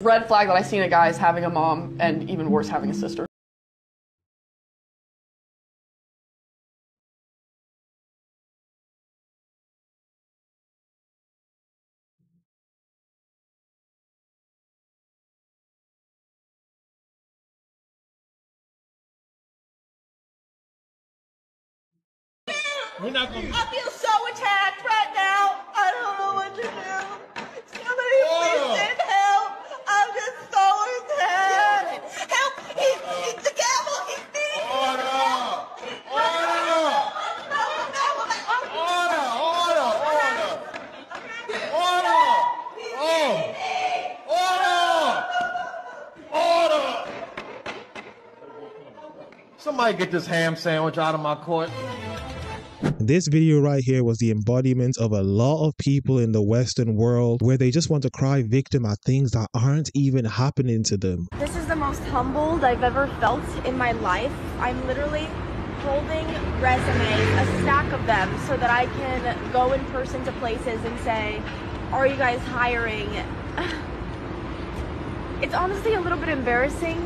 Red flag that I seen a guy is having a mom, and even worse, having a sister. We're not gonna... I feel so attacked right now. I don't know what to do. Somebody please send help. I'm just so attacked. Help! He's the devil. He's beating me. Somebody get this ham sandwich out of my court. This video right here was the embodiment of a lot of people in the Western world where they just want to cry victim at things that aren't even happening to them. This is the most humbled I've ever felt in my life. I'm literally holding resumes, a stack of them, so that I can go in person to places and say, are you guys hiring? It's honestly a little bit embarrassing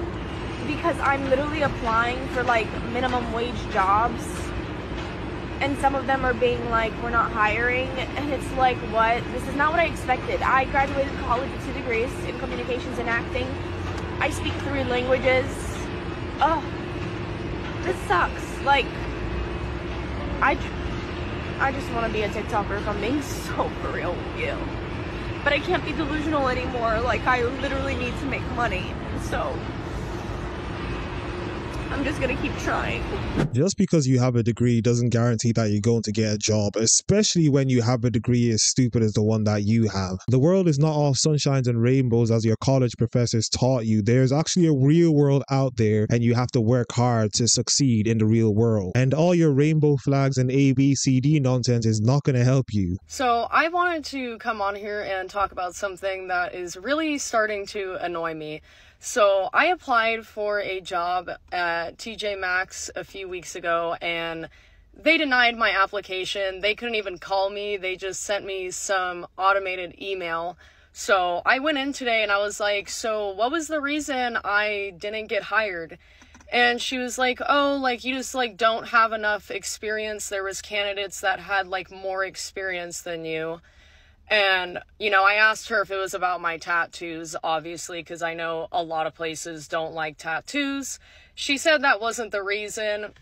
because I'm literally applying for like minimum wage jobs. And some of them are being like, we're not hiring. And it's like, what? This is not what I expected. I graduated college with 2 degrees in communications and acting. I speak 3 languages. Oh, this sucks. Like, I just want to be a TikToker if I'm being so for real with you. But I can't be delusional anymore. Like, I literally need to make money. So I'm just gonna keep trying. Just because you have a degree doesn't guarantee that you're going to get a job, especially when you have a degree as stupid as the one that you have. The world is not all sunshines and rainbows as your college professors taught you. There's actually a real world out there, and you have to work hard to succeed in the real world. And all your rainbow flags and ABCD nonsense is not going to help you. So I wanted to come on here and talk about something that is really starting to annoy me. So I applied for a job at TJ Maxx a few weeks ago and they denied my application. They couldn't even call me. They just sent me some automated email. So I went in today and I was like, so what was the reason I didn't get hired? And she was like, oh, like you just like don't have enough experience. There was candidates that had like more experience than you. And, you know, I asked her if it was about my tattoos, obviously, because I know a lot of places don't like tattoos. She said that wasn't the reason.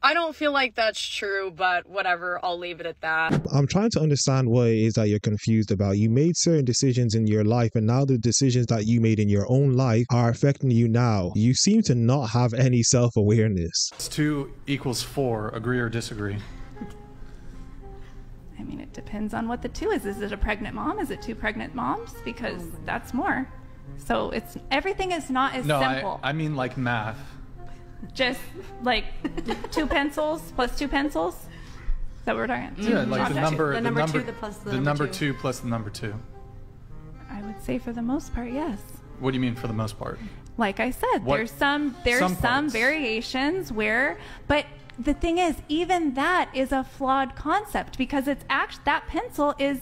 I don't feel like that's true, but whatever, I'll leave it at that. I'm trying to understand what it is that you're confused about. You made certain decisions in your life, and now the decisions that you made in your own life are affecting you now. You seem to not have any self-awareness. 2 = 4. Agree or disagree? I mean, it depends on what the 2 is. Is it a pregnant mom? Is it 2 pregnant moms? Because that's more. So it's everything is not as simple. I mean like math. Just like 2 pencils plus 2 pencils? Is that what we're talking about? Yeah, like the number 2 plus the number 2. I would say for the most part, yes. What do you mean for the most part? Like I said, there's some variations where, but the thing is, even that is a flawed concept because it's actually, that pencil is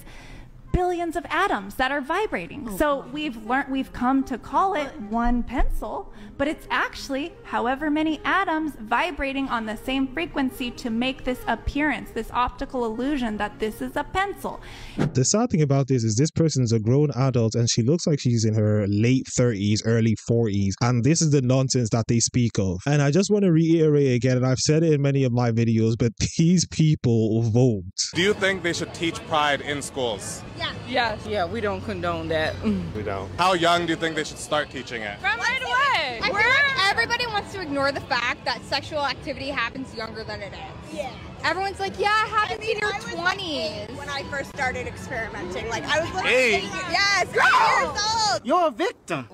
billions of atoms that are vibrating. So we've come to call it one pencil, but it's actually however many atoms vibrating on the same frequency to make this appearance, this optical illusion that this is a pencil. The sad thing about this person's a grown adult and she looks like she's in her late 30s, early 40s, and this is the nonsense that they speak of. And I just want to reiterate again, and I've said it in many of my videos, but these people vote. Do you think they should teach pride in schools? Yeah. Yes. Yeah, we don't condone that. We don't. How young do you think they should start teaching it? From right away. I feel like everybody wants to ignore the fact that sexual activity happens younger than it is. Yeah. Everyone's like, yeah, it happens in your 20s. Like when I first started experimenting, like I was literally 8. yes, 8 years old. You're a victim.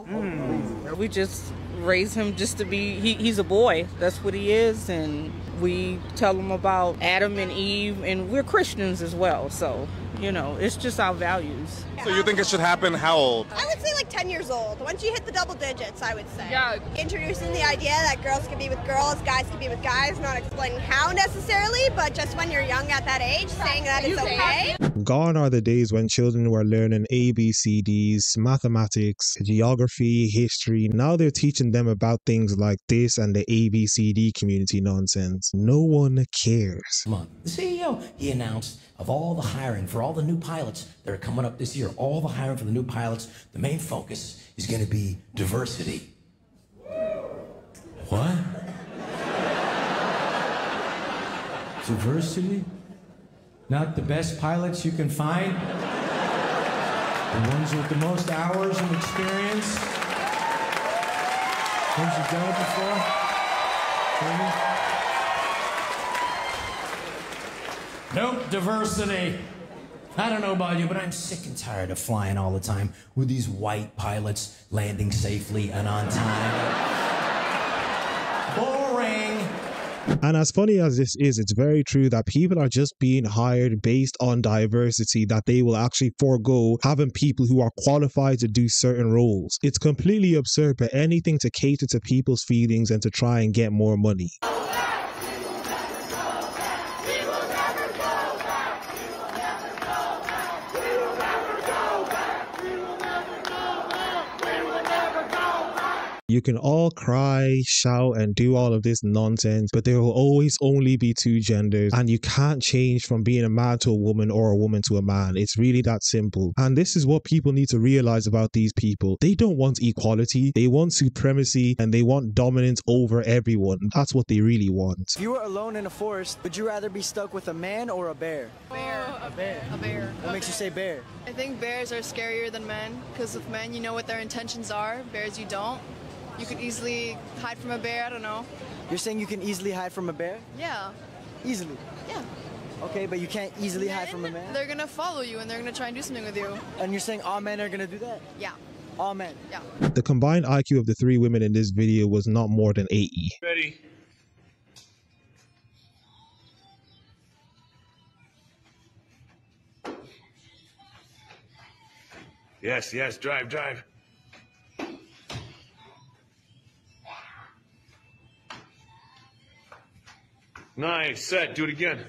We just raise him just to be, he's a boy. That's what he is. And we tell him about Adam and Eve, and we're Christians as well. So, you know, it's just our values. So you think it should happen how old? I would say like 10 years old. Once you hit the double digits, I would say. Yeah. Introducing the idea that girls can be with girls, guys can be with guys, not explaining how necessarily, but just when you're young at that age, saying that it's okay. Gone are the days when children were learning ABCDs, mathematics, geography, history. Now they're teaching them about things like this and the ABCD community nonsense. No one cares. Come on. The CEO, he announced of all the hiring for all the new pilots that are coming up this year, all the hiring for the new pilots, the main focus is going to be diversity. What? Diversity? Not the best pilots you can find? The ones with the most hours and experience? Ones you've done it before? Nope, diversity. I don't know about you, but I'm sick and tired of flying all the time with these white pilots landing safely and on time. Boring. And as funny as this is, it's very true that people are just being hired based on diversity, that they will actually forego having people who are qualified to do certain roles. It's completely absurd, but anything to cater to people's feelings and to try and get more money. You can all cry, shout, and do all of this nonsense, but there will always only be two genders, and you can't change from being a man to a woman or a woman to a man. It's really that simple. And this is what people need to realize about these people. They don't want equality, they want supremacy, and they want dominance over everyone. That's what they really want. If you were alone in a forest, would you rather be stuck with a man or a bear? Bear. A bear. A bear. What makes you say bear? I think bears are scarier than men, because with men you know what their intentions are, bears you don't. You could easily hide from a bear, I don't know. You're saying you can easily hide from a bear? Yeah. Easily? Yeah. Okay, but you can't easily hide from a man? They're gonna follow you and they're gonna try and do something with you. And you're saying all men are gonna do that? Yeah. All men? Yeah. The combined IQ of the three women in this video was not more than 80. Ready? Yes, yes, drive, drive. Nice, set, do it again.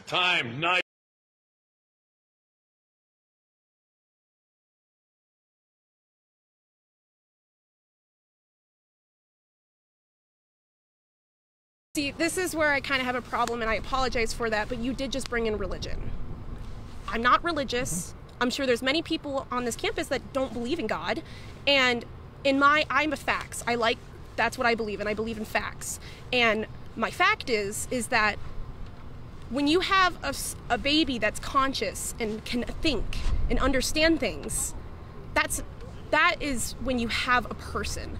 Time, nice. See, this is where I kind of have a problem, and I apologize for that, but you did just bring in religion. I'm not religious. I'm sure there's many people on this campus that don't believe in God, and I'm a facts. That's what I believe in. I believe in facts. And my fact is that when you have a baby that's conscious and can think and understand things, that is when you have a person.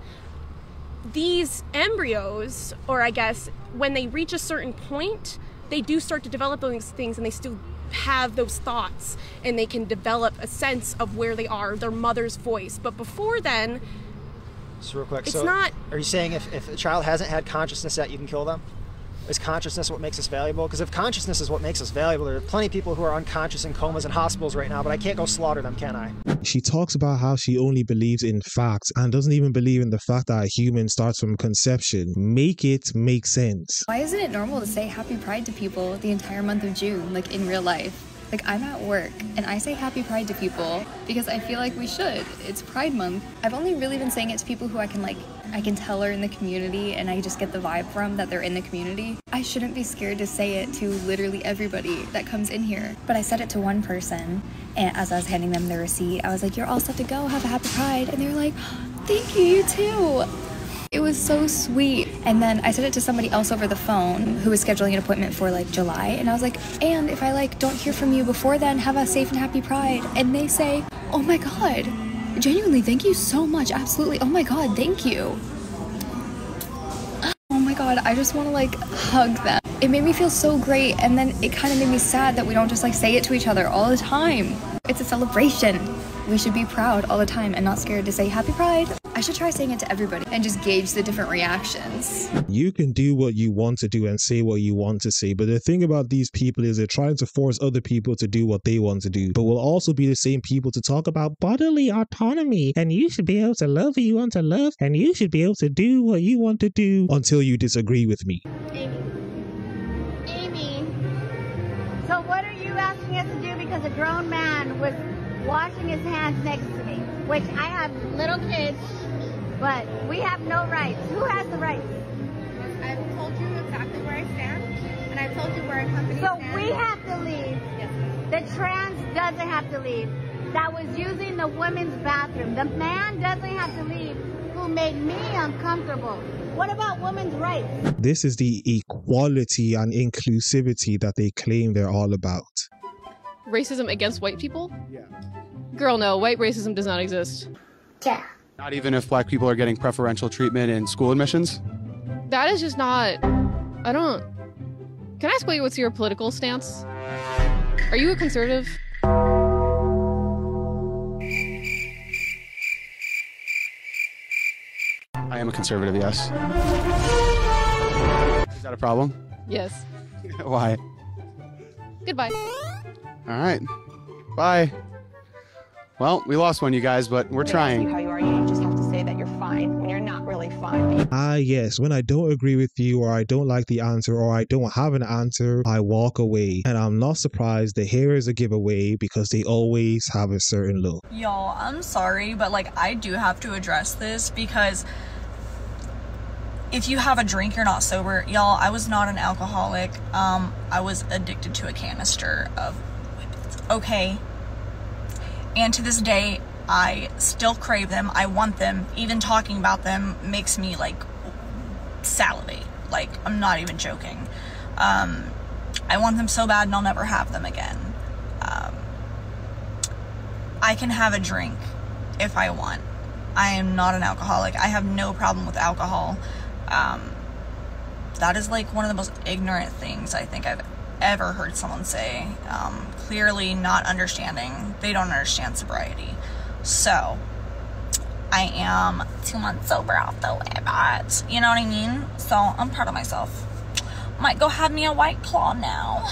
These embryos, or I guess when they reach a certain point, they do start to develop those things, and they still have those thoughts, and they can develop a sense of where they are, their mother's voice. But before then, so real quick, it's not. Are you saying if a child hasn't had consciousness yet, you can kill them? Is consciousness what makes us valuable? Because if consciousness is what makes us valuable, there are plenty of people who are unconscious in comas in hospitals right now, but I can't go slaughter them, can I? She talks about how she only believes in facts and doesn't even believe in the fact that a human starts from conception. Make it make sense. Why isn't it normal to say happy pride to people the entire month of June, like in real life? Like, I'm at work and I say happy pride to people because I feel like we should. It's Pride Month. I've only really been saying it to people who I can tell are in the community, and I just get the vibe from that they're in the community. I shouldn't be scared to say it to literally everybody that comes in here. But I said it to one person, and as I was handing them the receipt, I was like, you're all set to go, have a happy pride. And they were like, thank you, you too. It was so sweet. And then I said it to somebody else over the phone who was scheduling an appointment for July, and I was like, and if I don't hear from you before then, have a safe and happy pride. And they say, oh my God, genuinely, thank you so much. Absolutely. Oh my God, thank you. Oh my God, I just want to hug them. It made me feel so great, and then it kind of made me sad that we don't just say it to each other all the time. It's a celebration. We should be proud all the time and not scared to say happy pride. I should try saying it to everybody and just gauge the different reactions. You can do what you want to do and say what you want to say, but the thing about these people is they're trying to force other people to do what they want to do, but will also be the same people to talk about bodily autonomy, and you should be able to love who you want to love, and you should be able to do what you want to do until you disagree with me. Amy, so what are you asking us to do because a grown man was washing his hands next to me, which I have little kids, but we have no rights. Who has the rights? I've told you exactly where I stand, and I've told you where our company stands. So we have to leave. Yes. The trans doesn't have to leave. That was using the women's bathroom. The man doesn't have to leave who made me uncomfortable. What about women's rights? This is the equality and inclusivity that they claim they're all about. Racism against white people? Yeah. Girl, no, white racism does not exist. Yeah. Not even if black people are getting preferential treatment in school admissions? That is just not... Can I ask what's your political stance? Are you a conservative? I am a conservative, yes. Is that a problem? Yes. Why? Goodbye. All right. Bye. Well, we lost one, you guys, but we're trying. How you are, you just have to say that you're fine when you're not really fine. Yes, when I don't agree with you, or I don't like the answer, or I don't have an answer, I walk away. And I'm not surprised the hair is a giveaway because they always have a certain look. Y'all, I'm sorry, but like I do have to address this because if you have a drink, you're not sober. Y'all, I was not an alcoholic. I was addicted to a canister of whippets. Okay. And to this day, I still crave them. I want them. Even talking about them makes me like salivate. Like, I'm not even joking. I want them so bad and I'll never have them again. I can have a drink if I want. I am not an alcoholic. I have no problem with alcohol. That is like one of the most ignorant things I think I've ever heard someone say. Clearly not understanding. They don't understand sobriety. So, I am 2 months sober off the limit. You know what I mean? So, I'm proud of myself. Might go have me a White Claw now.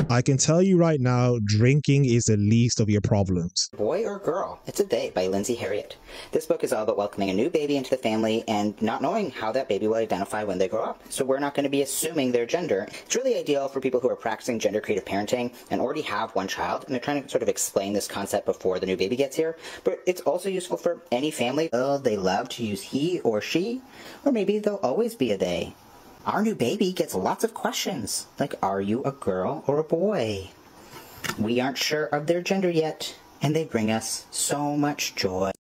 I can tell you right now, drinking is the least of your problems. Boy or Girl? It's a Day by Lindsay Harriott. This book is all about welcoming a new baby into the family and not knowing how that baby will identify when they grow up. So we're not going to be assuming their gender. It's really ideal for people who are practicing gender creative parenting and already have one child, and they're trying to sort of explain this concept before the new baby gets here. But it's also useful for any family. They love to use he or she, or maybe they'll always be a they. Our new baby gets lots of questions, like, are you a girl or a boy? We aren't sure of their gender yet, and they bring us so much joy.